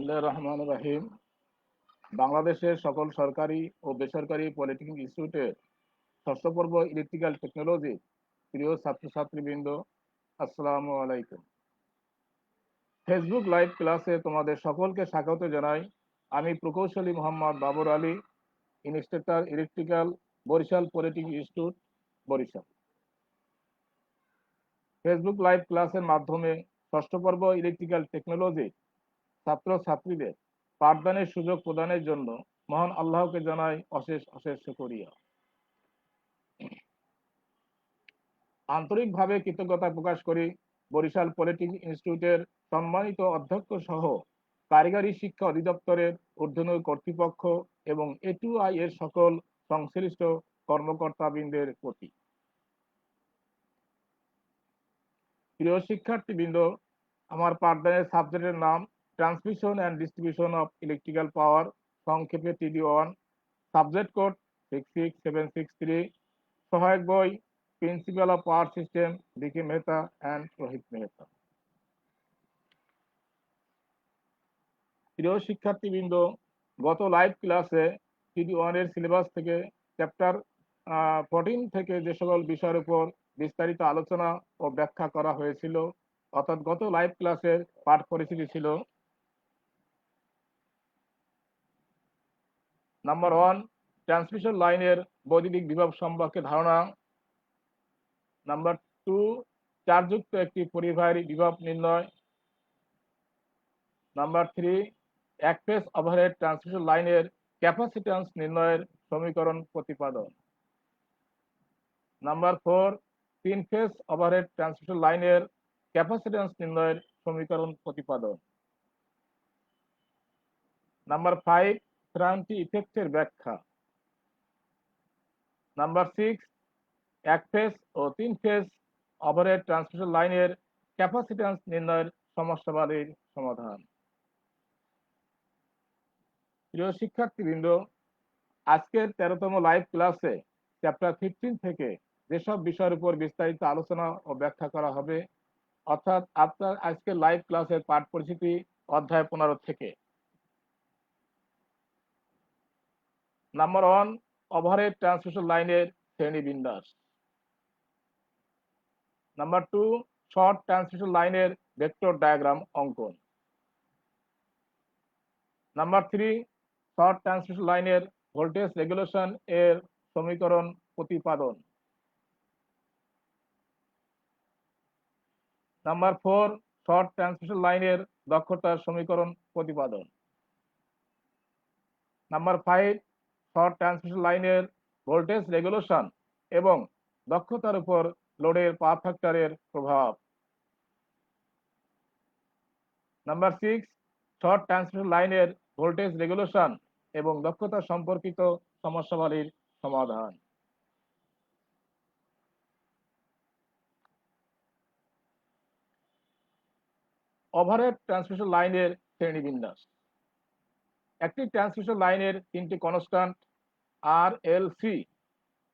রহমান রাহিম। বাংলাদেশের সকল সরকারি ও বেসরকারি পলিটেকনিক ইনস্টিটিউটের ষষ্ঠ পর্ব ইলেকট্রিক্যাল টেকনোলজি প্রিয় ছাত্রছাত্রীবৃন্দ, আসসালামু আলাইকুম। ফেসবুক লাইভ ক্লাসে তোমাদের সকলকে স্বাগত জানাই। আমি প্রকৌশলী Mohammad Babar Ali, instructor electrical, Barishal polytechnic institute, Barishal. Facebook live ক্লাসের মাধ্যমে ষষ্ঠ পর্ব ইলেকট্রিক্যাল টেকনোলজি ছাত্রছাত্রীদের পাঠদানের সুযোগ প্রদানের জন্য মহান আল্লাহকে জানাই অশেষ অশেষ শুকরিয়া। আন্তরিকভাবে কৃতজ্ঞতা প্রকাশ করি বরিশাল পলিটেকনিক ইনস্টিটিউটের সম্মানিত অধ্যক্ষ সহ কারিগরি শিক্ষা অধিদপ্তরের ঊর্ধ্বতন কর্তৃপক্ষ এবং A2I এর সকল সংশ্লিষ্ট কর্মকর্তাবৃন্দের প্রতি। প্রিয় শিক্ষার্থীবৃন্দ, আমার পাঠদানের সাবজেক্টের নাম transmission and distribution of electrical power, সংক্ষেপে TD1, সাবজেক্ট কোড 66763, সহায়ক বই principal of power system, DK Mehta and Rohit Mehta. প্রিয় শিক্ষার্থীবৃন্দ, গত লাইভ ক্লাসে TD1 এর সিলেবাস থেকে চ্যাপ্টার 14 থেকে যে সকল বিষয়ের উপর বিস্তারিত আলোচনা ও ব্যাখ্যা করা হয়েছিল, অর্থাৎ গত লাইভ ক্লাসের পাঠ পরিচিতি ছিল: নাম্বার 1, ট্রান্সমিশন লাইনের বৈদ্যুতিক বিভব সম্পর্কে ধারণা। নাম্বার 2, চার্জযুক্ত একটি পরিবাহীর বিভব নির্ণয়। নাম্বার 3, এক ফেজ ওভারহেড ট্রান্সমিশন লাইনের ক্যাপাসিট্যান্স নির্ণয়ের সমীকরণ প্রতিপাদন। নাম্বার 4, 3 ফেজ ওভারহেড ট্রান্সমিশন লাইনের ক্যাপাসিট্যান্স নির্ণয়ের সমীকরণ প্রতিপাদন। নাম্বার 5, ফেরান্টি ইফেক্টের ব্যাখ্যা। নাম্বার 6, এক ফেজ ও 3 ফেজ ওভারহেড ট্রান্সমিশন লাইনের ক্যাপাসিট্যান্স নির্ণয়ের সমস্যাবাদীর সমাধান। প্রিয় শিক্ষার্থীবৃন্দ, আজকের 13তম লাইভ ক্লাসে চ্যাপ্টার 15 থেকে যেসব বিষয়ের উপর বিস্তারিত আলোচনা ও ব্যাখ্যা করা হবে, অর্থাৎ আপনার আজকের লাইভ ক্লাসের পাঠ পরিচিতি অধ্যায় 15 থেকে। নাম্বার 1, ওভারহেড ট্রান্সমিশন লাইনের শ্রেণীবিন্যাস। নাম্বার 2, শর্ট ট্রান্সমিশন লাইনের ভেক্টর ডায়াগ্রাম অঙ্কন। নাম্বার 3, শর্ট ট্রান্সমিশন লাইনের ভোল্টেজ রেগুলেশন এর সমীকরণ প্রতিপাদন। নাম্বার 4, শর্ট ট্রান্সমিশন লাইনের দক্ষতার সমীকরণ প্রতিপাদন। নাম্বার 5, শর্ট ট্রান্সমিশন লাইনের ভোল্টেজ রেগুলেশন এবং দক্ষতার উপর লোডের পাওয়ার ফ্যাক্টরের প্রভাব। নাম্বার 6, শর্ট ট্রান্সমিশন লাইনের ভোল্টেজ রেগুলেশন এবং দক্ষতা সম্পর্কিত সমস্যাবলীর সমাধান। ওভারহেড ট্রান্সমিশন লাইনের শ্রেণীবিন্যাস। একটি ট্রান্সমিশন লাইনের 3টি কনস্ট্যান্ট RLC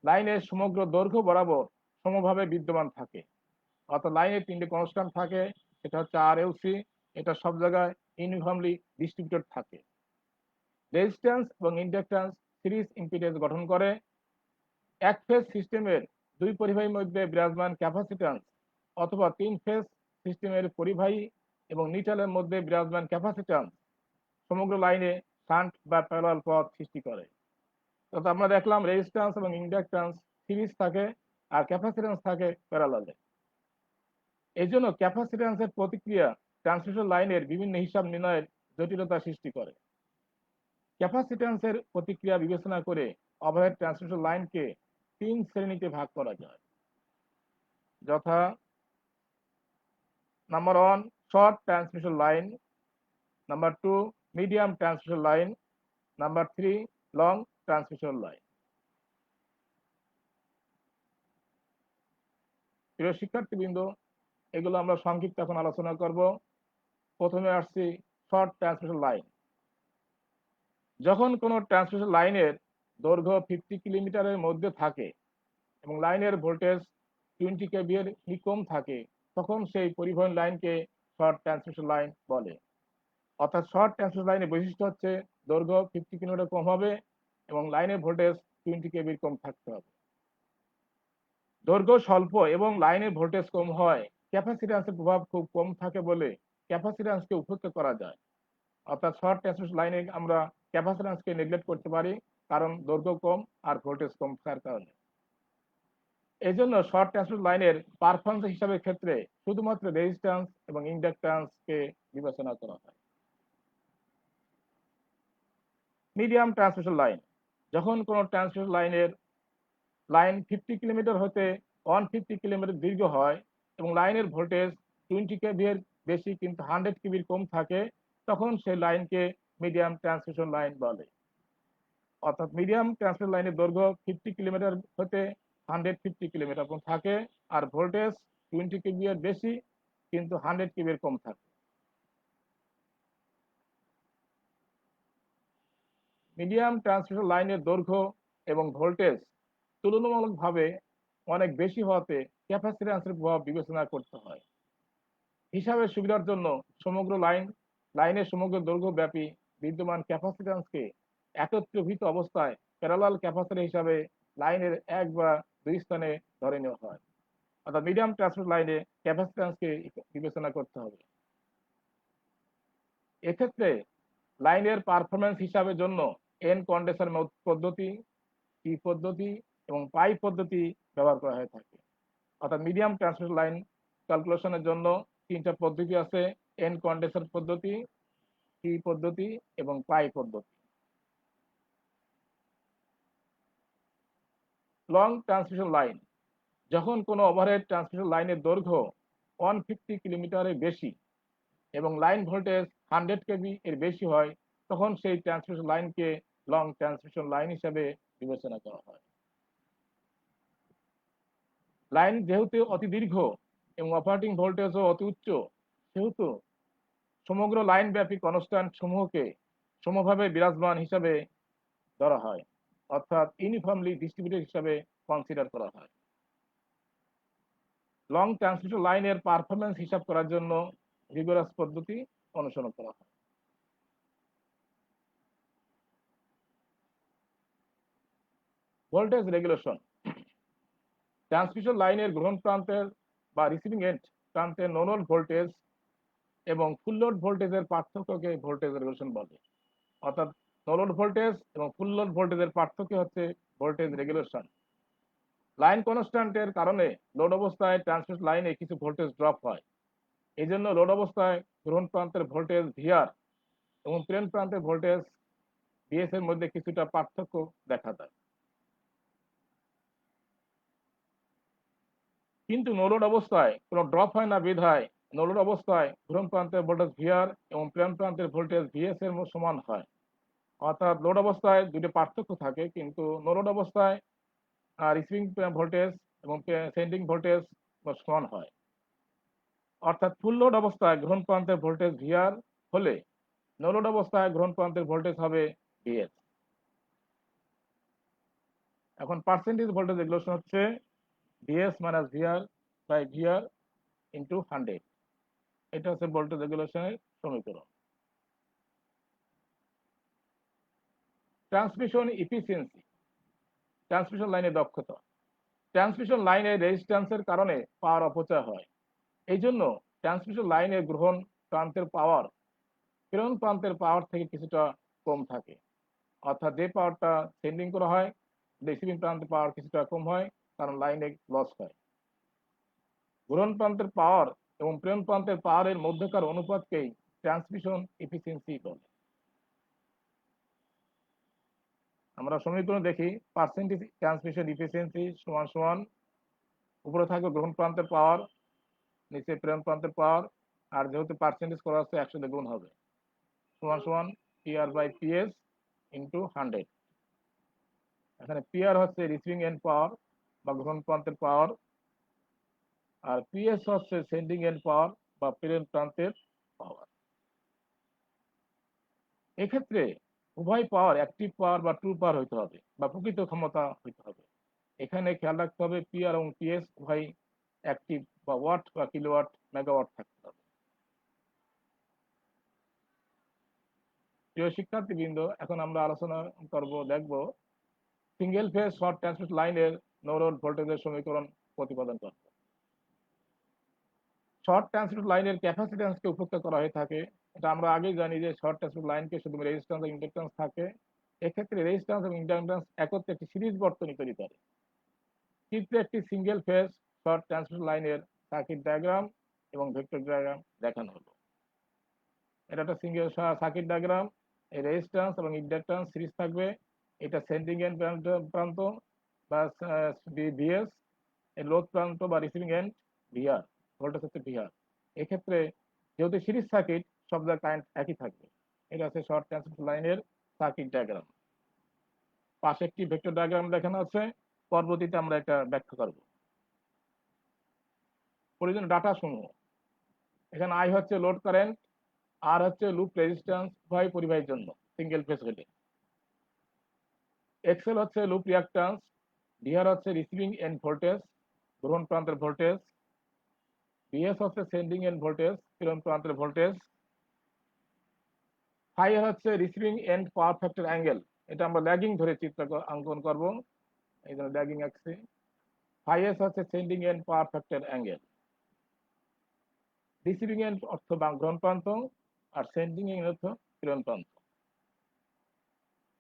লাইনের সমগ্র দৈর্ঘ্য বরাবর সমভাবে বিদ্যমান থাকে, অর্থাৎ লাইনের 3টি কনস্ট্যান্ট থাকে, সেটা হচ্ছে RLC। এটা সব জায়গায় ইউনিফর্মলি ডিস্ট্রিবিউটেড থাকে। রেজিস্ট্যান্স এবং ইন্ডাক্ট্যান্স সিরিজ ইম্পিডেন্স গঠন করে। এক ফেজ সিস্টেমের দুই পরিবাহীর মধ্যে বিরাজমান ক্যাপাসিট্যান্স অথবা 3 ফেজ সিস্টেমের পরিবাহী এবং নিউট্রালের মধ্যে বিরাজমান ক্যাপাসিট্যান্স সমগ্র লাইনে শান্ট বা প্যারালাল পথ সৃষ্টি করে। অর্থাৎ আমরা দেখলাম রেজিস্ট্যান্স এবং ইন্ডাক্ট্যান্স সিরিজ থাকে আর ক্যাপাসিট্যান্স থাকে প্যারালালে। এই জন্য ক্যাপাসিট্যান্সের প্রতিক্রিয়া ট্রান্সমিশন লাইনের বিভিন্ন হিসাব নির্ণয়ের জটিলতা সৃষ্টি করে। ক্যাপাসিট্যান্সের প্রতিক্রিয়া বিবেচনা করে ওভারহেড ট্রান্সমিশন লাইনকে 3 শ্রেণীতে ভাগ করা যায়, যথা: number 1, short transmission line. Number 2, medium transmission line. Number 3, long transmission line. প্রিয় শিক্ষার্থীবৃন্দ, এগুলো আমরা সংক্ষিপ্ত এখন আলোচনা করব। প্রথমে আসছি শর্ট ট্রান্সমিশন লাইন। যখন কোনো ট্রান্সমিশন লাইনের দৈর্ঘ্য 50 কিলোমিটারের মধ্যে থাকে এবং লাইনের ভোল্টেজ 20 kV এর কম থাকে, তখন সেই পরিবহন লাইনকে শর্ট ট্রান্সমিশন লাইন বলে। অর্থাৎ শর্ট ট্রান্সমিশন লাইনের বৈশিষ্ট্য হচ্ছে দৈর্ঘ্য 50 কিলোমিটার কম হবে এবং লাইনের ভোল্টেজ 20 কেভির কম থাকতে হবে। দৈর্ঘ্য স্বল্প এবং লাইনের ভোল্টেজ কম হয় ক্যাপাসিট্যান্সের প্রভাব খুব কম থাকে বলে ক্যাপাসিট্যান্সকে উপেক্ষা করা যায়। অর্থাৎ শর্ট ট্রান্সমিশন লাইনে আমরা ক্যাপাসিট্যান্সকে নেগলেক্ট করতে পারি, কারণ দৈর্ঘ্য কম আর ভোল্টেজ কম থাকার কারণে। এই জন্য শর্ট ট্রান্সমিশন লাইনের পারফরমেন্স হিসাবের ক্ষেত্রে শুধুমাত্র রেজিস্ট্যান্স এবং ইন্ডাকট্যান্সকে বিবেচনা করা হয়। মিডিয়াম ট্রান্সমিশন লাইন, যখন কোনো ট্রান্সমিশন লাইন 50 কিলোমিটার হতে 150 কিলোমিটার দীর্ঘ হয় এবং লাইনের ভোল্টেজ 20 কেভি এর বেশি কিন্তু 100 কেভির কম থাকে, তখন সেই লাইনকে মিডিয়াম ট্রান্সমিশন লাইন বলে। অর্থাৎ মিডিয়াম ট্রান্সমিশন লাইনের দৈর্ঘ্য 50 কিলোমিটার হতে 150 কিলোমিটার কম থাকে আর ভোল্টেজ 20 কেভি এর বেশি কিন্তু 100 কেভি এর কম থাকে। মিডিয়াম ট্রান্সমিশন লাইনের দৈর্ঘ্য এবং ভোল্টেজ তুলনামূলকভাবে অনেক বেশি হওয়াতে ক্যাপাসিট্যান্সের প্রভাব বিবেচনা করতে হয়। হিসাবের সুবিধার জন্য সমগ্র লাইনের সমগ্র দৈর্ঘ্য ব্যাপী বিদ্যমান ক্যাপাসিট্যান্সকে একত্রীভূত অবস্থায় প্যারালাল ক্যাপাসিটর হিসাবে লাইনের এক বা দুই স্থানে ধরে নেওয়া হয়। অর্থাৎ মিডিয়াম ট্রান্সমিশন লাইনে ক্যাপাসিট্যান্সকে বিবেচনা করতে হবে। এক্ষেত্রে লাইনের পারফরমেন্স হিসাবের জন্য এন কন্ডেন্সার পদ্ধতি, টি পদ্ধতি এবং পাই পদ্ধতি ব্যবহার করা হয়ে থাকে। অর্থাৎ মিডিয়াম ট্রান্সমিশন লাইন ক্যালকুলেশনের জন্য তিনটা পদ্ধতি আছে: এন কন্ডেন্সার পদ্ধতি, টি পদ্ধতি এবং পাই পদ্ধতি। লং ট্রান্সমিশন লাইন, যখন কোনো ওভারহেড ট্রান্সমিশন লাইনের দৈর্ঘ্য 150 কিলোমিটারের বেশি এবং লাইন ভোল্টেজ 100 কেভি এর বেশি হয়, তখন সেই ট্রান্সমিশন লাইনকে লং ট্রান্সমিশন লাইন হিসেবে বিবেচনা করা হয়। লাইন যেহেতু অতি দীর্ঘ এবং অপারেটিং ভোল্টেজও অতি উচ্চ, সেহেতু সমগ্র লাইন ব্যাপী কনস্ট্যান্ট সমূহকে সমভাবে বিরাজমান হিসাবে ধরা হয়, অর্থাৎ ইউনিফর্মলি ডিস্ট্রিবিউটেড হিসাবে কনসিডার করা হয়। লং ট্রান্সমিশন লাইনের পারফরমেন্স হিসাব করার জন্য রিগোরাস পদ্ধতি অনুসরণ করা হয়। ভোল্টেজ রেগুলেশন, ট্রান্সমিশন লাইনের গ্রহণ প্রান্তের বা রিসিভিং এন্ড প্রান্তের নো লোড ভোল্টেজ এবং ফুল লোড ভোল্টেজের পার্থক্যকে ভোল্টেজ রেগুলেশন বলে। অর্থাৎ নো লোড ভোল্টেজ এবং ফুল লোড ভোল্টেজের পার্থক্য হচ্ছে ভোল্টেজ রেগুলেশন। লাইন কনস্ট্যান্টের কারণে লোড অবস্থায় ট্রান্সমিশন লাইনে কিছু ভোল্টেজ ড্রপ হয়। এই জন্য লোড অবস্থায় গ্রহণ প্রান্তের ভোল্টেজ ভিআর এবং প্রেরণ প্রান্তের ভোল্টেজ ভিএস এর মধ্যে কিছুটা পার্থক্য দেখা যায়। কিন্তু নো লোড অবস্থায় কোনো ড্রপ হয় না বিধায় নো লোড অবস্থায় গ্রহণ প্রান্তের ভোল্টেজ ভিআর এবং প্রেরণ প্রান্তের ভোল্টেজ ভিএস এর সমান হয়। অর্থাৎ লোড অবস্থায় দুটো পার্থক্য থাকে, কিন্তু নো লোড অবস্থায় রিসিভিং ভোল্টেজ এবং সেন্ডিং ভোল্টেজ সমান হয়। অর্থাৎ ফুল লোড অবস্থায় গ্রহণ প্রান্তের ভোল্টেজ ভিআর হলে নো লোড অবস্থায় গ্রহণ প্রান্তের ভোল্টেজ হবে ভিএস। এখন পার্সেন্টেজ ভোল্টেজ রেগুলেশন হচ্ছে VS minus VR by VR into 100। এটা হচ্ছে ভোল্টেজ রেগুলেশনের সমীকরণ। ট্রান্সমিশন ইফিসিয়েন্সি, ট্রান্সমিশন লাইনের দক্ষতা। ট্রান্সমিশন লাইনের রেজিস্ট্যান্সের কারণে পাওয়ার অপচয় হয়। এই জন্য ট্রান্সমিশন লাইনের গ্রহণ প্রান্তের পাওয়ার প্রেরণ প্রান্তের পাওয়ার থেকে কিছুটা কম থাকে। অর্থাৎ যে পাওয়ারটা সেন্ডিং করা হয়, রিসিভিং প্রান্তের পাওয়ার কিছুটা কম হয়, কারণ লাইনে লস হয়। গ্রহণ প্রান্তের পাওয়ার এবং প্রেরণ প্রান্তের পাওয়ারের মধ্যকার অনুপাতকেই ট্রান্সমিশন এফিসিয়েন্সি বলে। আমরা সমীকরণ দেখি, পার্সেন্টেজ ট্রান্সমিশন এফিসিয়েন্সি সমান সমান উপরে থাকবে গ্রহণ প্রান্তের পাওয়ার, নিচে প্রেরণ প্রান্তের পাওয়ার, আর যেহেতু পার্সেন্টেজ করা হচ্ছে 100 দিয়ে গুণ হবে, সমান সমান পিআর বাই পিএস ইন্টু 100। এখানে পিআর হচ্ছে রিসিভিং এন্ড পাওয়ার বা গ্রহণ প্রান্তের পাওয়ার, আর পিএস হচ্ছে সেন্ডিং এন্ড পাওয়ার বা প্রেরণ প্রান্তের পাওয়ার। এক্ষেত্রে উভয় পাওয়ার অ্যাক্টিভ পাওয়ার বা ট্রু পাওয়ার হইতে হবে বা প্রকৃত ক্ষমতা হইতে হবে। এখানে খেয়াল রাখতে হবে পিআর এবং পিএস উভয় অ্যাক্টিভ বা ওয়াট বা কিলোওয়াট মেগাওয়াট থাকতে হবে। প্রিয় শিক্ষার্থীবৃন্দ, এখন আমরা আলোচনা দেখব সিঙ্গেল ফেজ শর্ট ট্রান্সমিট লাইনের নো লোড ভোল্টেজের সমীকরণ প্রতিপাদন করব। শর্ট ট্রান্সমিট লাইনের ক্যাপাসিট্যান্সকে উপেক্ষা করা হয়ে থাকে। এটা আমরা আগেই জানি যে শর্ট ট্রান্সমিট লাইনকে শুধু রেজিস্ট্যান্স এবং ইন্ডাকট্যান্স থাকে। এক্ষেত্রে রেজিস্ট্যান্স এবং ইন্ডাকট্যান্স একত্রে একটি সিরিজ বর্তনী তৈরি করে। চিত্রে একটি সিঙ্গেল ফেজ শর্ট ট্রান্সমিট লাইনের সার্কিট ডায়াগ্রাম এবং ভেক্টর ডায়াগ্রাম দেখানো হলো। এটা একটা সিঙ্গেল সার্কিট ডায়াগ্রাম। এই রেজিস্ট্যান্স এবং ইন্ডাকট্যান্স সিরিজ থাকবে। এটা সেন্ডিং এন্ড প্রান্ত বা ভিএস, এর লোড প্রান্ত বা রিসিভিং এন্ড ভিআর, ভোল্টেজ হচ্ছে ভিআর। এক্ষেত্রে যেহেতু সিরিজ সার্কিট, সব জায়গায় কারেন্ট একই থাকবে। এটা হচ্ছে শর্ট ট্রান্সমিট লাইনের সার্কিট ডায়াগ্রাম। পাশে একটি ভেক্টর ডায়াগ্রাম দেখানো আছে, পরবর্তীতে আমরা এটা ব্যাখ্যা করব। প্রয়োজনীয় ডাটা সমূহ, এখানে আই হচ্ছে লোড কারেন্ট, আর হচ্ছে লুপ রেজিস্ট্যান্স উভয় পরিবাহীর জন্য সিঙ্গেল ফেজ হলে। এক্সেল হচ্ছে লুপ রিঅ্যাক্ট্যান্স, ভিআর হচ্ছে রিসিভিং এন্ড ভোল্টেজ, গ্রহণ প্রান্তের ভোল্টেজ, ভিএস হচ্ছে সেন্ডিং এন্ড ভোল্টেজ, প্রেরণ প্রান্তের ভোল্টেজ, ফাই আর হচ্ছে receiving end power factor angle. এটা আমরা ল্যাগিং ধরে চিত্র অঙ্কন করব, এই জন্য ল্যাগিং আঁকছি। ফাই এস হচ্ছে sending end power factor angle. Receiving end অর্থ গ্রহণ প্রান্ত, আর সেন্ডিং এন্ড অর্থ প্রেরণ প্রান্ত।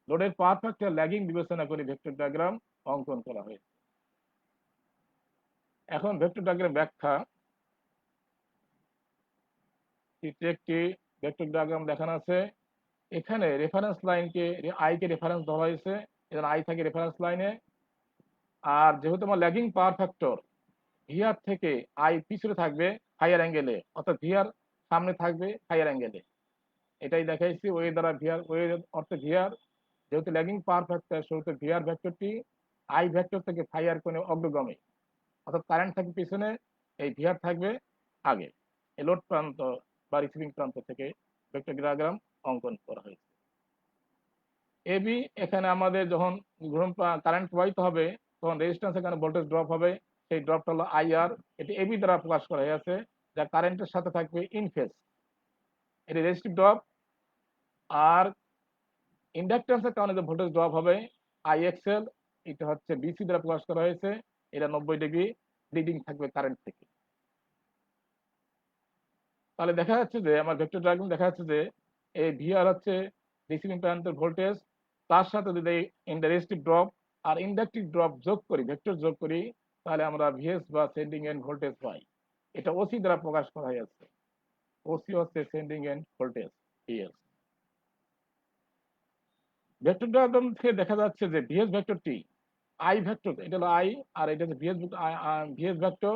লোডের পাওয়ার ফ্যাক্টর ল্যাগিং বিবেচনা করে ভেক্টর ডায়াগ্রাম অঙ্কন করা হয়েছে। এখন ভেক্টর ডায়াগ্রাম ব্যাখ্যা। চিত্রে একটি ভেক্টর ডায়াগ্রাম দেখানো আছে। এখানে রেফারেন্স লাইনকে আই কে রেফারেন্স ধরা হয়েছে, এখানে আই থাকে রেফারেন্স লাইনে। আর যেহেতু আমার ল্যাগিং পাওয়ার ফ্যাক্টর ভিআর থেকে আই পিছনে থাকবে হায়ার অ্যাঙ্গেলে, অর্থাৎ ভিআর সামনে থাকবে হায়ার অ্যাঙ্গেলে। এটাই দেখাইছি ওয়ে দ্বারা ভিআর, ওয়ে অর্থে ভিআর। যেহেতু ল্যাগিং পাওয়ার ফ্যাক্টর, সেহেতু ভিআর ভেক্টরটি আই ভেক্টর থেকে ফাইয়ার কোণে অগ্রগামী, অর্থাৎ কারেন্ট থাকবে পিছনে, এই ভিআর থাকবে আগে। এই লোড প্রান্ত বা রিসিভিং প্রান্ত থেকে ভেক্টর ডায়াগ্রাম অঙ্কন করা হয়েছে। এবি, এখানে আমাদের যখন কারেন্ট প্রবাহিত হবে তখন রেজিস্ট্যান্স, এখানে ভোল্টেজ ড্রপ হবে, সেই ড্রপটা হলো আইআর। এটি এবি দ্বারা প্রকাশ করা হয়েছে, যা কারেন্টের সাথে থাকবে ইন ফেজ, এটি রেজিস্টিভ ড্রপ। আর ইন্ডাকট্যান্সের কারণে যে ভোল্টেজ ড্রপ হবে আইএক্সএল, এটা হচ্ছে বিসি দ্বারা প্রকাশ করা হয়েছে। এটা 90 ডিগ্রি লিডিং থাকবে কারেন্ট থেকে। তাহলে দেখা যাচ্ছে যে আমার ভেক্টর ডায়াগ্রাম দেখা যাচ্ছে যে এই ভিআর হচ্ছে রিসিভিং প্রান্তের ভোল্টেজ, তার সাথে যদি রেজিস্টিভ ড্রপ আর ইন্ডাকটিভ ড্রপ যোগ করি, ভেক্টর যোগ করি, তাহলে আমরা ভিএস বা সেন্ডিং এন্ড ভোল্টেজ পাই। এটা ওসি দ্বারা প্রকাশ করা হয়েছে। ওসি হচ্ছে sending end voltage VS. Vector diagram থেকে দেখা যাচ্ছে যে ভিএস ভেক্টরটি আই ভেক্টর, এটা হলো আই, আর এটা হচ্ছে ভিএস ভেক্টর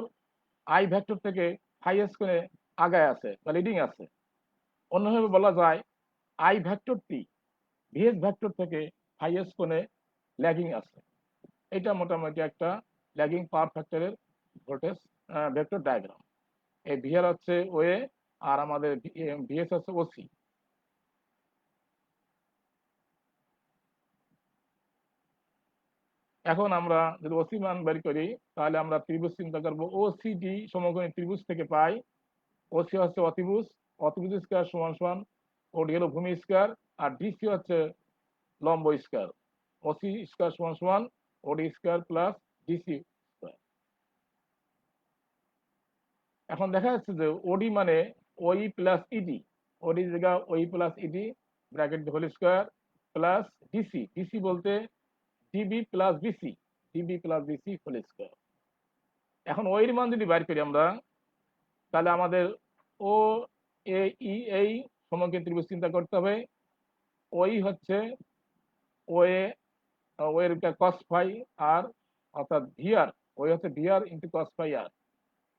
আই ভেক্টর থেকে হাইয়েস্ট কোণে আগায় আছে বা লিডিং আছে। অন্যভাবে বলা যায় আই ভেক্টরটি ভিএস ভেক্টর থেকে হাইয়েস্ট কোণে ল্যাগিং আছে। এটা মোটামুটি একটা ল্যাগিং পাওয়ার ফ্যাক্টরের ভোল্টেজ ভেক্টর ডায়াগ্রাম। এই ভিআর হচ্ছে ওয়ে, আর আমাদের ভিএস হচ্ছে ওসি। এখন আমরা যদি ওসি মান বের করি, তাহলে আমরা ত্রিভুজ চিন্তা করবো। ওসিডি সমকোণী ত্রিভুজ থেকে পাই ওসি হচ্ছে অতিভুজ, অতিভুজ স্কয়ার সমান সমান ওডি হলো ভূমি স্কয়ার, আর ডিসি হচ্ছে লম্ব স্কয়ার। ওসি স্কয়ার সমান সমান ওডি স্কয়ার প্লাস ডিসি স্কয়ার। এখন দেখা যাচ্ছে যে ওডি মানে ওই প্লাস ইডি, ওডি জায়গা ওই plus ED bracket whole square plus DC, DC বলতে DB plus BC, DB plus BC whole square. এখন ওইর মান যদি বাইর করি আমরা, তাহলে আমাদের ও এ ই এই সমকেন্দ্রিক ত্রিভুজ চিন্তা করতে হবে। ওই হচ্ছে ওয়ে, ওয়ের কস ফাই আর, অর্থাৎ ভিআর, ওই হচ্ছে VR into cos phi R.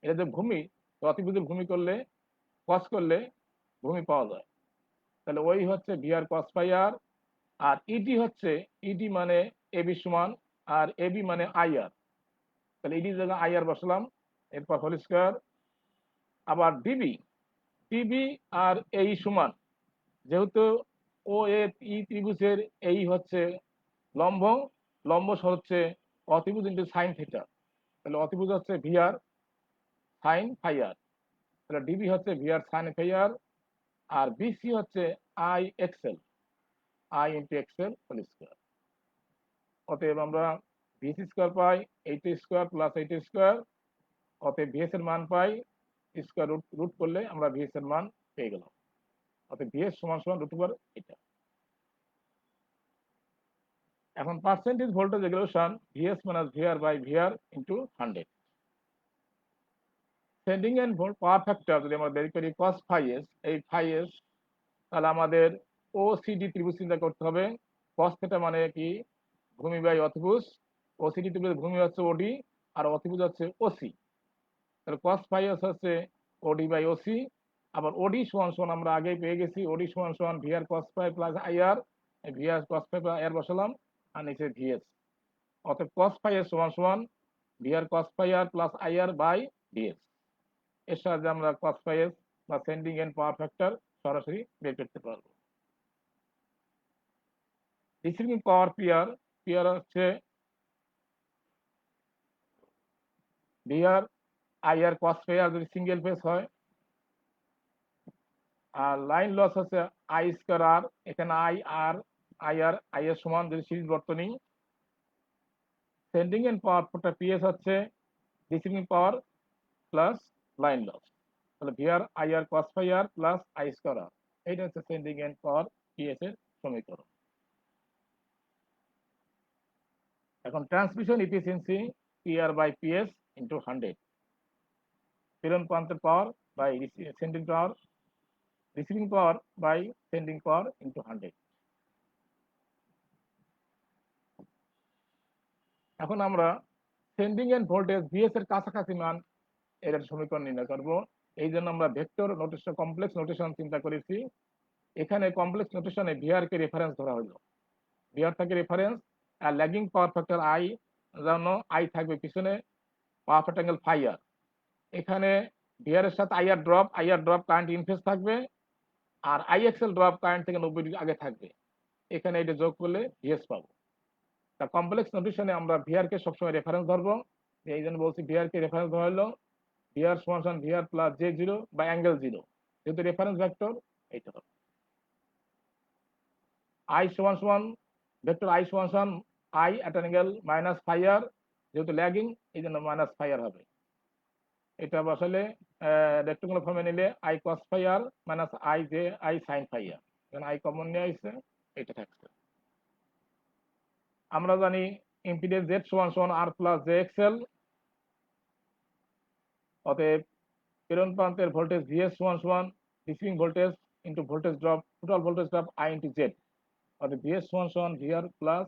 এটা যে ভূমি, তো অতিভুজের ভূমি করলে কস করলে ভূমি পাওয়া যায়। তাহলে ওই হচ্ছে ভিআর কস ফাই আর। আর ইডি হচ্ছে, ইডি মানে এবি সমান, আর এবি মানে আইআর। তাহলে ইডি জায়গা আইআর বসালাম, এরপর হোল স্কয়ার। আবার ডিবি, ডিবি আর এই সমান, যেহেতু ও এ ই ত্রিভুজের এই হচ্ছে লম্ব, লম্ব হচ্ছে অতিভুজ ইন্টু সাইন থিটা। তাহলে অতিভুজ হচ্ছে ভিআর সাইন ফাই আর, তাহলে ডিবি হচ্ছে ভিআর সাইন ফাই আর। আর বিসি হচ্ছে I XL, I into XL whole square. অতএব আমরা ভিএস স্কোয়ার পাই eight square plus eight square, অতএব ভিএস এর মান পাই স্কোয়ার রুট রুট করলে আমরা ভিএস এর মান পেয়ে গেলাম। অতএব ভিএস সমান সমান রুট ওভার এটা। এখন percentage voltage regulation VS minus VR by VR into 100। Sending end volt power factor যদি আমরা বের করি cos phi s, এই phi s তাহলে আমাদের ওসিডি ত্রিভুজ চিন্তা করতে হবে। cos থিটা মানে কি ভূমি বাই অতিভুজ, ওসিডি ত্রিভুজ ভূমি হচ্ছে ওডি আর অতিভুজ হচ্ছে ওসি, তাহলে cos phi s হচ্ছে ওডি বাই ওসি। আবার ওডি সমান সমান আমরা আগেই পেয়ে গেছি, ওডি সমান সমান VR cos phi plus IR, VR cos phi plus IR বসালাম আর নিচে ভিএস। অতএব cos phi s সমান সমান VR cos phi R plus IR by VS. এর সাহায্যে আমরা cos phi s বা সেন্ডিং এন্ড পাওয়ার ফ্যাক্টর সরাসরি বের করতে পারবো। রিসিভিং পাওয়ার পিআর, পিআর হচ্ছে VR IR cos phi R যদি সিঙ্গেল ফেজ হয়, আর লাইন লস হচ্ছে আই স্কয়ার আর, এখানে আই আর আইআর আই এর সমান যদি সিরিজ বর্তনী। সেন্ডিং এন্ড পাওয়ার পিএস হচ্ছে receiving power plus line loss, তাহলে VR IR cos phi R plus I square R, এইটা হচ্ছে সেন্ডিং এন্ড পাওয়ার পিএস এর সমীকরণ। এখন transmission efficiency PR by PS into 100, প্রেরণ প্রান্তের power by sending power, receiving power by sending power into 100। এখন আমরা সেন্ডিং এন্ড ভোল্টেজ ভিএস এর কাছাকাছি মান এর সমীকরণ নির্ণয় করব। এই জন্য আমরা ভেক্টর নোটেশন কমপ্লেক্স নোটেশন চিন্তা করেছি। এখানে কমপ্লেক্স নোটেশনে ভিআর কে রেফারেন্স ধরা হলো, ভিআর থাকে রেফারেন্স আর ল্যাগিং পাওয়ার ফ্যাক্টর আই জন্য আই থাকবে পিছনে, power factor angle phi R. এখানে ভিআর এর সাথে আইআর ড্রপ কারেন্ট ইনফেস থাকবে আর আইএক্সএল ড্রপ কারেন্ট থেকে 90 ডিগ্রি আগে থাকবে। এখানে এটা যোগ করলে ভিএস পাবো। তা কমপ্লেক্স নোটেশনে আমরা ভিআর কে সবসময় রেফারেন্স ধরবো, এই জন্য বলছি ভিআর কে রেফারেন্স ধরা হলো ভিআর সমান ভিআর প্লাস জে জিরো বা অ্যাঙ্গেল জিরো, যেহেতু রেফারেন্স ভেক্টর এইটা হবে। আই সমান সমান ভেক্টর আই সমান সমান I at an angle minus phi R, যেহেতু ল্যাগিং এই জন্য মাইনাস ফাই আর হবে। এটা বসালে রেক্টেঙ্গুলার ফর্মে নিলে I cos phi R minus I J I sine phi R, এখানে আই কমন নিয়ে আসছে এটা থাকছে। আমরা জানি ইম্পিডেন্স জেড সমান সমান আর প্লাস জে এক্সএল, অতএব প্রেরণ প্রান্তের ভোল্টেজ ভিএস সমান সমান receiving voltage into voltage drop, total voltage drop I into Z, অতএব ভিএস সমান সমান ভিআর প্লাস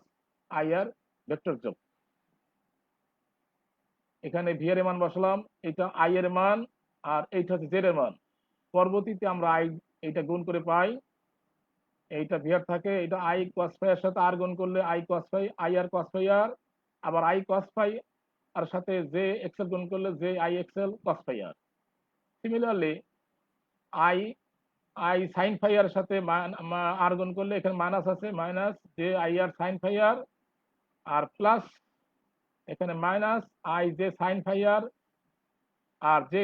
আইআর ভেক্টর যোগ। এখানে ভিআর এর মান বসালাম, এটা আই এর মান আর এইটা হচ্ছে জেড এর মান। পরবর্তীতে আমরা আই এইটা গুণ করে পাই, এইটা ভিআর থাকে, এটা আই cos phi এর সাথে আর গুণ করলে I cos phi I R cos phi R, আবার আই cos phi আর সাথে জে এক্সএল গুণ করলে J I XL cos phi R. Similarly I I sine phi R সাথে আর গুণ করলে এখানে মাইনাস আছে, minus J I R sine phi R plus এখানে minus I J sine phi R J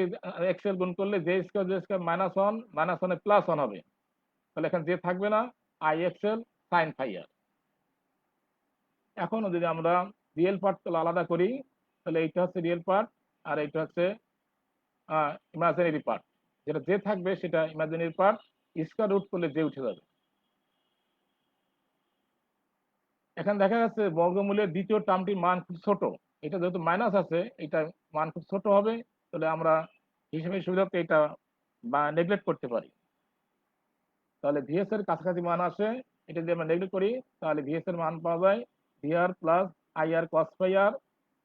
XL গুণ করলে জে স্কয়ার মাইনাস ওয়ানে plus one হবে, তাহলে এখানে জে থাকবে না, I XL sine phi R. এখনো যদি আমরা রিয়েল পার্ট আলাদা করি তাহলে এইটা হচ্ছে রিয়েল পার্ট আর এইটা হচ্ছে ইমাজিনারি পার্ট, যেটা যে থাকবে সেটা ইমাজিনারি পার্ট, স্কয়ার রুট করলে যে উঠে যাবে। এখানে দেখা যাচ্ছে বর্গমূলের দ্বিতীয় টার্মটির মান খুব ছোট, এটা যেহেতু মাইনাস আছে এটা মান খুব ছোট হবে, তাহলে আমরা হিসাবের সুবিধার্থে এটা বা নেগলেক্ট করতে পারি। তাহলে ভিএস এর কাছাকাছি মান আসে, এটা যদি আমরা নেগলেক্ট করি তাহলে ভিএস এর মান পাওয়া যায় VR plus IR cos phi R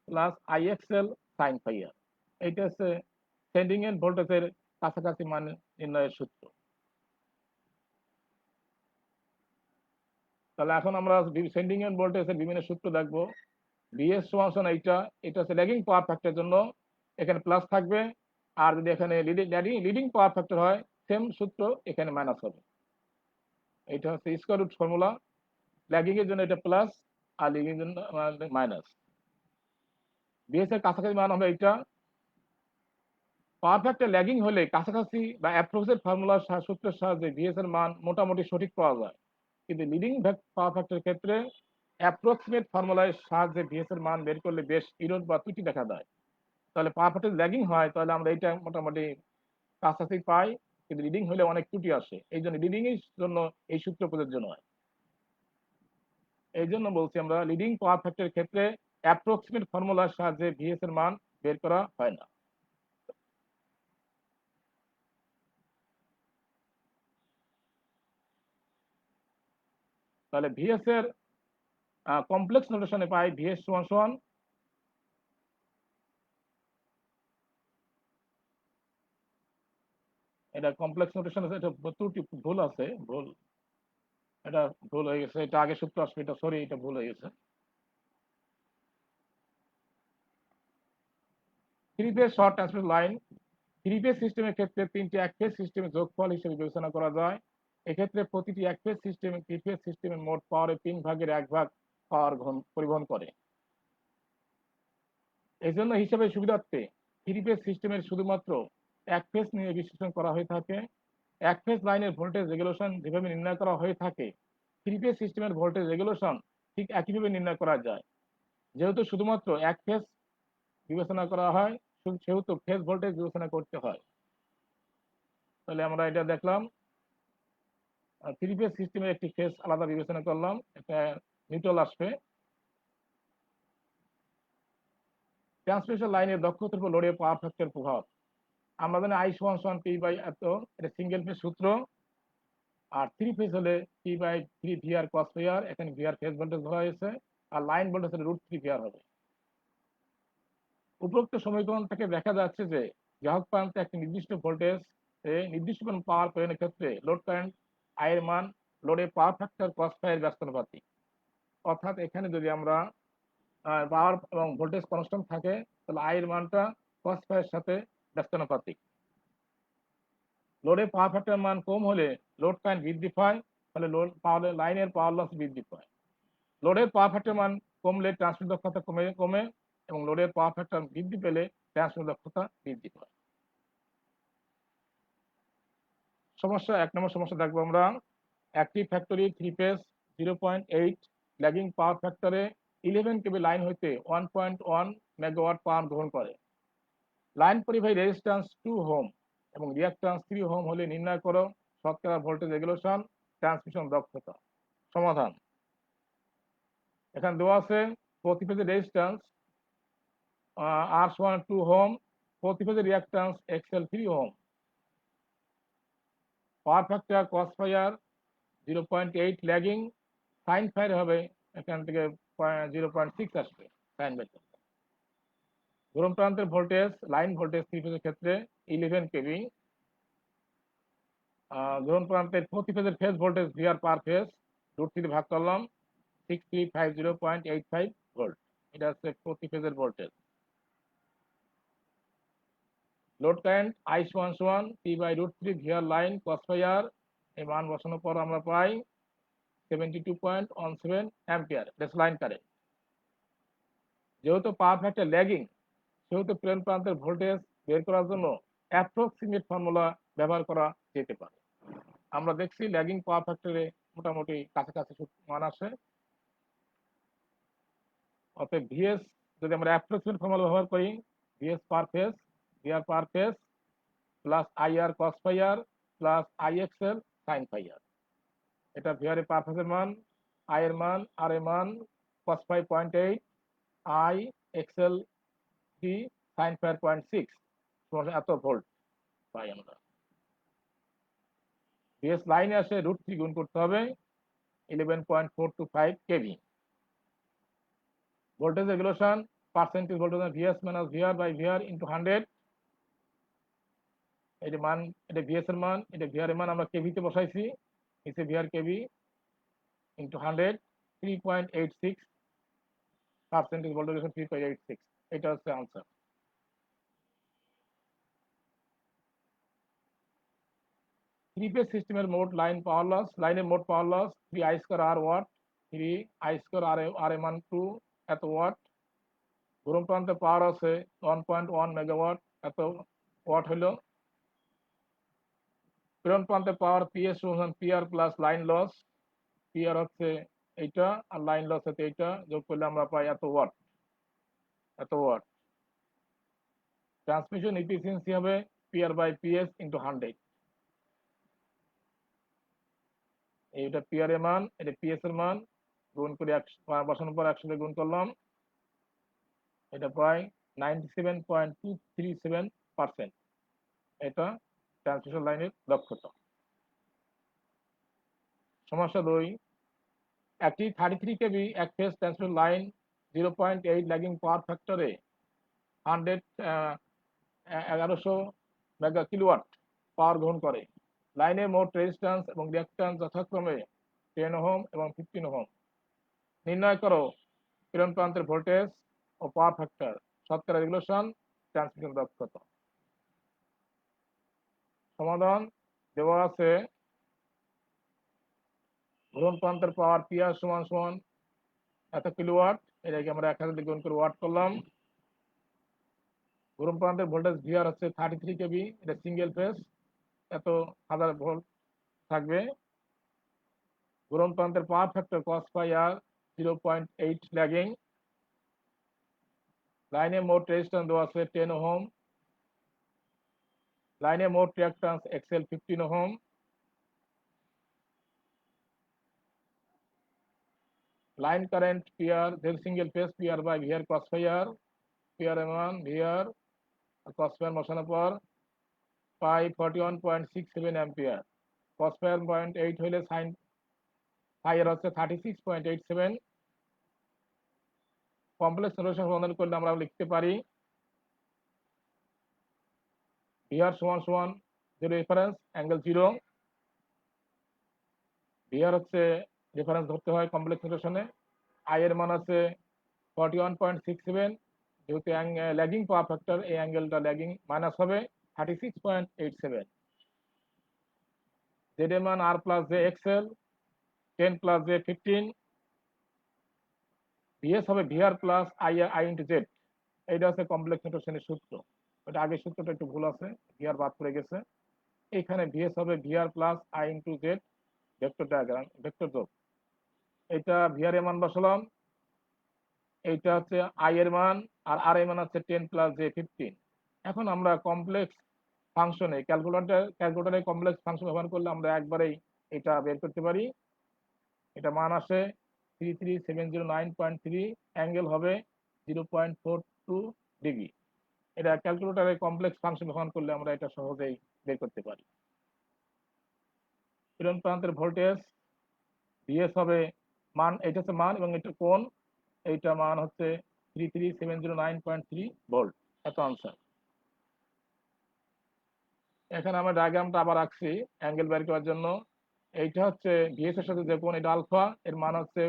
plus IXL sign phi আর। এইটা হচ্ছে সেন্ডিং এন্ড ভোল্টেজের কাছাকাছি মান নির্ণয়ের সূত্র। তাহলে এখন আমরা সেন্ডিং এন্ড ভোল্টেজের বিভিন্ন সূত্র দেখবো। ভিএস সমান এইটা, এটা হচ্ছে ল্যাগিং পাওয়ার ফ্যাক্টরের জন্য এখানে প্লাস থাকবে, আর যদি এখানে লিডিং পাওয়ার ফ্যাক্টর হয় সেম সূত্র এখানে মাইনাস হবে। এটা হচ্ছে স্কয়ার রুট ফর্মুলা, ল্যাগিং এর জন্য এটা প্লাস আর লিডিং এর জন্য মাইনাস। ভিএস এর কাছাকাছি মান হবে এইটা। পাওয়ার ফ্যাক্টর ল্যাগিং হলে কাছাকাছি বা অ্যাপ্রক্সিমেট ফর্মুলার সূত্রের সাহায্যে ভিএস এর মান মোটামুটি সঠিক পাওয়া যায়। কিন্তু লিডিং পাওয়ার ফ্যাক্টরের ক্ষেত্রে অ্যাপ্রক্সিমেট ফর্মুলার সাহায্যে ভিএস এর মান বের করলে বেশ ইরোড বা ত্রুটি দেখা দেয়। তাহলে পাওয়ার ফ্যাক্টর ল্যাগিং হয় তাহলে আমরা এটা মোটামুটি কাছাকাছি পাই, কিন্তু লিডিং হলে অনেক ত্রুটি আসে। এই জন্য লিডিং এর জন্য এই সূত্র প্রযোজ্য নয়। এই জন্য বলছি আমরা লিডিং পাওয়ার ফ্যাক্টরের ক্ষেত্রে অ্যাপ্রক্সিমেট ফর্মুলার সাহায্যে ভিএস এর মান বের করা হয় না। তাহলে ভিএস এর কমপ্লেক্স নোটেশনে পাই ভিএস সমান সমান এটা কমপ্লেক্স নোটেশন আছে, এটা ত্রুটি ভুল আছে, এটা ভুল হয়ে গেছে, এটা আগে সূত্র আসবে, এটা সরি, এটা ভুল হয়ে গেছে। Three phase short transmission line three phase সিস্টেমের ক্ষেত্রে তিনটি এক ফেজ সিস্টেমের যোগফল হিসেবে বিবেচনা করা যায়। এক্ষেত্রে প্রতিটি এক ফেজ সিস্টেমে থ্রি ফেজ সিস্টেমের মোট পাওয়ারের 3/1 পাওয়ার পরিবহন করে। এই জন্য হিসাবে সুবিধার্থে থ্রি ফেজ সিস্টেমের শুধুমাত্র এক ফেজ নিয়ে বিশ্লেষণ করা হয়ে থাকে। এক ফেজ লাইনের ভোল্টেজ রেগুলেশন যেভাবে নির্ণয় করা হয়ে থাকে, থ্রি ফেজ সিস্টেমের ভোল্টেজ রেগুলেশন ঠিক একইভাবে নির্ণয় করা যায়। যেহেতু শুধুমাত্র এক ফেজ বিবেচনা করা হয়, সেহেতু ফেজ ভোল্টেজ বিবেচনা করতে হয়। তাহলে আমরা এটা দেখলাম, থ্রি ফেজ সিস্টেমের একটি ফেজ আলাদা বিবেচনা করলাম, একটা নিউট্রাল আসবে। ট্রান্সমিশন লাইনের দক্ষতার উপর লোডের পাওয়ার ফ্যাক্টর প্রভাব। আমরা জানি আই সমান সমান পি বাই এত, এটা সিঙ্গেল ফেজ সূত্র। আর থ্রি ফেজ হলে P by 3 VR cos VR, এখানে ভিআর ফেজ ভোল্টেজ ধরা হয়েছে, আর লাইন ভোল্টেজ হলে √3 ভিআর হবে। উপরোক্ত সমীকরণ থেকে দেখা যাচ্ছে যে গ্রাহক প্রান্তে একটি নির্দিষ্ট ভোল্টেজ নির্দিষ্ট পরিমাণ পাওয়ার প্রয়োগের ক্ষেত্রে লোড কারেন্ট আই এর মান লোডের পাওয়ার ফ্যাক্টর কস ফাই এর ব্যস্তানুপাতিক। অর্থাৎ এখানে যদি আমরা পাওয়ার এবং ভোল্টেজ কনস্ট্যান্ট থাকে তাহলে আই এর মানটা কস ফাই এর সাথে ব্যস্তানুপাতিক। লোডের পাওয়ার ফ্যাক্টর মান কম হলে লোড কারেন্ট বৃদ্ধি পায়, তাহলে লোড পাওয়ার লাইনের পাওয়ার লস বৃদ্ধি পায়। লোডের পাওয়ার ফ্যাক্টর মান কমলে ট্রান্সমিট দক্ষতা কমে এবং লোডের পাওয়ার ফ্যাক্টর বৃদ্ধি পেলে ট্রান্সমিট দক্ষতা বৃদ্ধি পায়। সমস্যা 1 নম্বর সমস্যা দেখবো আমরা। একটি factory three phase 0.8 lagging power ফ্যাক্টরে 11 কেবি লাইন হইতে 1.1 মেগাওয়াট পাওয়ার গ্রহণ করে। লাইন পরিবাহী রেজিস্ট্যান্স 2 ওহম এবং রিঅ্যাক্ট্যান্স 3 ওহম হলে নির্ণয় করো শতকরা ভোল্টেজ রেগুলেশন ট্রান্সমিশন দক্ষতা। সমাধান, এখানে দেওয়া আছে প্রতি ফেজের রেজিস্ট্যান্স আর সমান 2 ওহম, প্রতি ফেজের reactance XL 3 ohm, power factor cos phi R 0.8 lagging, sine phi হবে এখান থেকে 0.6 আসবে সাইন ভেক্টর। গরম প্রান্তের ভোল্টেজ লাইন ভোল্টেজ থ্রি ফেজের ক্ষেত্রে 11 কেভি। গরম প্রান্তের প্রতি ফেজের phase voltage VR per phase √3 ভাগ করলাম 6350.85 ভোল্ট। এটা হচ্ছে প্রতি ফেজের ভোল্টেজ। লোড কারেন্ট আই সমান সমান P by √3 VR line cos phi R, এই মান বসানোর পর আমরা পাই 72.17 অ্যাম্পিয়ার, এটা লাইন কারেন্ট। যেহেতু পাওয়ার ফ্যাক্টর ল্যাগিং, সেহেতু প্লেন প্রান্তের ভোল্টেজ বের করার জন্য অ্যাপ্রক্সিমেট ফর্মুলা ব্যবহার করা যেতে পারে। আমরা দেখছি ল্যাগিং পাওয়ার ফ্যাক্টরে মোটামুটি কাছাকাছি মান আসে। অতএব ভিএস যদি আমরা অ্যাপ্রক্সিমেট ফর্মুলা ব্যবহার করি, VS per phase VR per phase plus IR cos phi R plus IXL sine phi R, এটা ভিআর পার ফেজের মান, আই এর মান, আর এর মান cos 5.8, আই এক্সএল 3 sin 5.6 এত ভোল্ট পাই আমরা। বিএস লাইনে আসে √3 গুণ করতে হবে 11.425 KV. Voltage regulation percentage voltage VS minus VR by VR into 100, এটা মান, এটা ভিএস এর মান, এটা ভিআর এর মান আমরা কেভিতে বসাইছি, নিচে VR KV into 100 3.86 percentage voltage regulation 3.86, এটা হচ্ছে आंसर। থ্রি ফেজ সিস্টেমের মোট লাইন পাওয়ার লস, লাইনের মোট power loss 3 I square R watt, 3 I square R এর মান 2 এত ওয়াট। গরম প্রান্তে পাওয়ার আছে 1.1 মেগাওয়াট, এত ওয়াট হলো। প্রেরণ প্রান্তে পাওয়ার পিএস সমান PR plus line loss, PR হচ্ছে এইটা আর লাইন লস হচ্ছে এইটা, যোগ করলে আমরা পাই এত ওয়াট। ট্রান্সমিশন এফিসিয়েন্সি হবে পিআর বাই পিএস ইন্টু 100। এইটা পিআর এর মান, এটা পিএস এর মান, গুণ করে বসানোর পর 100 গুণ করলাম, এটা পাই 97.237%। এটা ট্রান্সমিশন লাইনের দক্ষতা। সমস্যা 2, একটি 33 কেবি এক phase transmission line 0.8 lagging power ফ্যাক্টরে 1100 মেগা কিলোওয়াট পাওয়ার গ্রহণ করে। লাইনের মোট রেজিস্ট্যান্স এবং রিঅ্যাক্ট্যান্স যথাক্রমে 10 ওহম এবং 15 ওহম। নির্ণয় করো প্রেরণ প্রান্তের ভোল্টেজ ও পাওয়ার ফ্যাক্টর, শতকরা রেগুলেশন, ট্রান্সমিশন দক্ষতা। সমাধান দেওয়া আছে গ্রহণ প্রান্তের পাওয়ার পিআর সমান সমান এত কিলোওয়াট, এটাকে আমরা 1000 দিয়ে গুণ করে ওয়াট করলাম। গ্রহণ প্রান্তের ভোল্টেজ ভিআর হচ্ছে 33 কেবি, এটা সিঙ্গেল ফেজ, এত 1000 ভোল্ট থাকবে। গ্রহণ প্রান্তের power factor cos phi r 0.8 lagging. লাইনে মোট রেজিস্ট্যান্স দেওয়া আছে 10 ওহম। লাইনে মোট reactance XL 15 ohm. Line current PR, যেহেতু single phase, PR by VR cos phi r, PR এর মান ভিআর cos phi r বসানোর পর পাই 41.67 অ্যাম্পিয়ার। cos phi r 0.8 হইলে sin phi r হচ্ছে 36.87। কমপ্লেক্স সলিউশন সমাধান করলে আমরা লিখতে পারি ভিআর সমান সমান যে রেফারেন্স অ্যাঙ্গেল 0। ভিআর হচ্ছে রেফারেন্স ধরতে হয় কমপ্লেক্স সলিউশনে। আই এর মান আছে 41.67, যেহেতু ল্যাগিং পাওয়ার ফ্যাক্টর, এই অ্যাঙ্গেলটা ল্যাগিং মাইনাস হবে 36.87। জেড এর মান R plus J XL 10 plus J 15। VS হবে VR plus I into Z, এইটা হচ্ছে কমপ্লেক্স নোটেশনের সূত্র। ওটা আগের সূত্রটা একটু ভুল আছে, ভিআর বাদ পড়ে গেছে। এখানে ভিএস হবে VR plus I into Z, vector diagram, vector যোগ। এটা ভিআর এর মান বসালাম, এইটা হচ্ছে আই এর মান, আর আর এর মান হচ্ছে 10 প্লাস জে 15। এখন আমরা কমপ্লেক্স ফাংশনে ক্যালকুলেটরে কমপ্লেক্স ফাংশন ব্যবহার করলে আমরা একবারেই এটা বের করতে পারি। এটা মান আসে 33709.3, অ্যাঙ্গেল হবে 0.42 ডিগ্রি। এটা ক্যালকুলেটরে কমপ্লেক্স ফাংশন ব্যবহার করলে আমরা এটা সহজেই বের করতে পারি। প্রেরণ প্রান্তের ভোল্টেজ ভিএস হবে মান, এটা হচ্ছে মান এবং এটা কোণ, এইটা মান হচ্ছে 33709.3 ভোল্ট। এত আনসার। এখানে আমরা ডায়াগ্রামটা আবার রাখছি অ্যাঙ্গেল বের করার জন্য। এইটা হচ্ছে ভিএস এর সাথে যে কোণ, এটা আলফা, এর মান হচ্ছে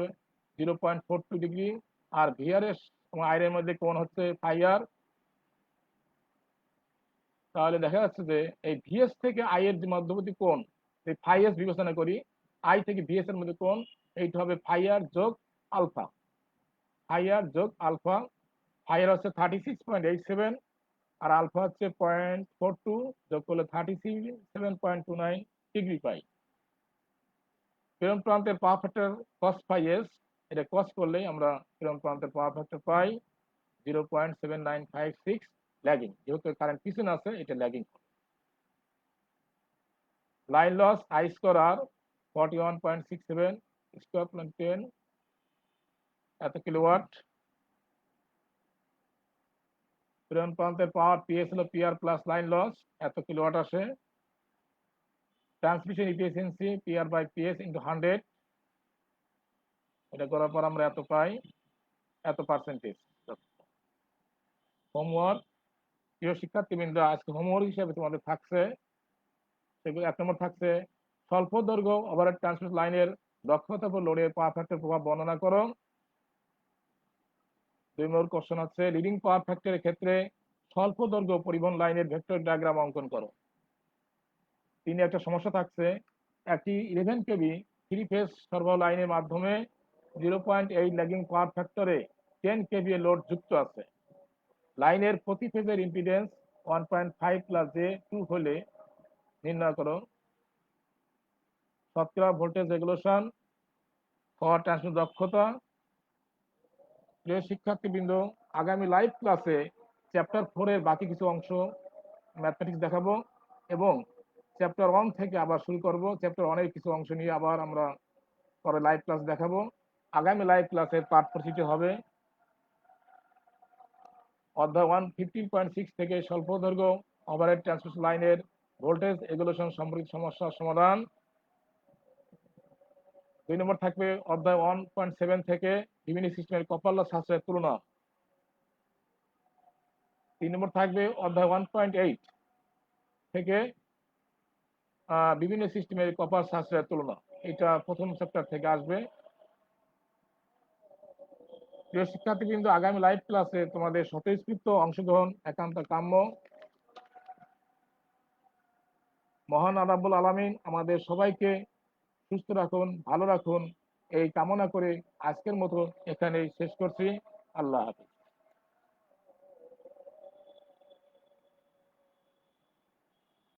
0.42 ডিগ্রি। আর ভিআর এর এবং আই এর মধ্যে কোণ হচ্ছে ফাই আর। তাহলে দেখা যাচ্ছে যে এই ভিএস থেকে আই এর যে মধ্যবর্তী কোণ, এই ফাই এস বিবেচনা করি, আই থেকে ভিএস এর মধ্যে কোণ, এইটা হবে ফাই আর যোগ আলফা। ফাই আর যোগ আলফা। ফাই আর হচ্ছে 36.87 আর আলফা হচ্ছে 0.42, যোগ করলে 37.29 ডিগ্রি পাই। প্রেরণ প্রান্তের power factor cos phi s, এটা cos করলেই আমরা প্রেরণ প্রান্তের পাওয়ার ফ্যাক্টর পাই 0.7956 ল্যাগিং, যেহেতু কারেন্ট পিছনে আছে এটা lagging. Line loss I square R 41.67 square plus 10 এত কিলোওয়াট। প্রেরণ প্রান্তের পাওয়ার পিএস হলো পিআর প্লাস লাইন লস, এত কিলোওয়াট আসে। Transmission efficiency PR by PS into 100, এটা করার পর আমরা এত পাই, এত পার্সেন্টেজ। হোমওয়ার্ক, প্রিয় শিক্ষার্থীবৃন্দ, আজকে হোমওয়ার্ক হিসেবে তোমাদের থাকছে, সেগুলো 1 নম্বর থাকছে স্বল্প দৈর্ঘ্য ওভারহেড ট্রান্সমিশন লাইনের দক্ষতা উপর লোডের পাওয়ার ফ্যাক্টর প্রভাব বর্ণনা করো। 2 নম্বর কোশ্চেন হচ্ছে লিডিং পাওয়ার ফ্যাক্টরের ক্ষেত্রে স্বল্প দৈর্ঘ্য পরিবহন লাইনের ভেক্টর ডায়াগ্রাম অঙ্কন করো। 3 একটা সমস্যা থাকছে, একটি 11 কেবি 3 ফেজ সরবরাহ লাইনের মাধ্যমে 0.8 ল্যাগিং পাওয়ার ফ্যাক্টরে 10 কেভিএ লোড যুক্ত আছে। লাইনের প্রতি ফেজের ইম্পিডেন্স 1.5 প্লাস জে 2 হলে নির্ণয় করো শতকরা ভোল্টেজ রেগুলেশন ট্রান্সমিশন দক্ষতা। প্রিয় শিক্ষার্থীবৃন্দ, আগামী লাইভ ক্লাসে চ্যাপ্টার 4 এর বাকি কিছু অংশ ম্যাথমেটিক্স দেখাবো এবং চ্যাপ্টার 1 থেকে আবার শুরু করব। চ্যাপ্টার 1 এর কিছু অংশ নিয়ে আবার আমরা পরে লাইভ ক্লাস দেখাবো। আগামী লাইভ ক্লাসের পার্ট প্রতিটি হবে অধ্যায় 1 15.6 থেকে স্বল্প দৈর্ঘ্য ওভারহেড ট্রান্সমিশন লাইনের ভোল্টেজ রেগুলেশন সম্পর্কিত সমস্যার সমাধান। 2 নম্বর থাকবে অধ্যায় 1.7 থেকে বিভিন্ন সিস্টেমের কপার লস সাশ্রয়ের তুলনা। 3 নম্বর থাকবে অধ্যায় 1.8 থেকে বিভিন্ন সিস্টেমের কপার সাশ্রয়ের তুলনা। এটা প্রথম চ্যাপ্টার থেকে আসবে। প্রিয় শিক্ষার্থীবৃন্দ, আগামী লাইভ ক্লাসে তোমাদের স্বতঃস্ফূর্ত অংশগ্রহণ একান্ত কাম্য। মহান রাব্বুল আলামিন আমাদের সবাইকে সুস্থ রাখুন, ভালো রাখুন, এই কামনা করে আজকের মতো এখানেই শেষ করছি। আল্লাহ হাফেজ।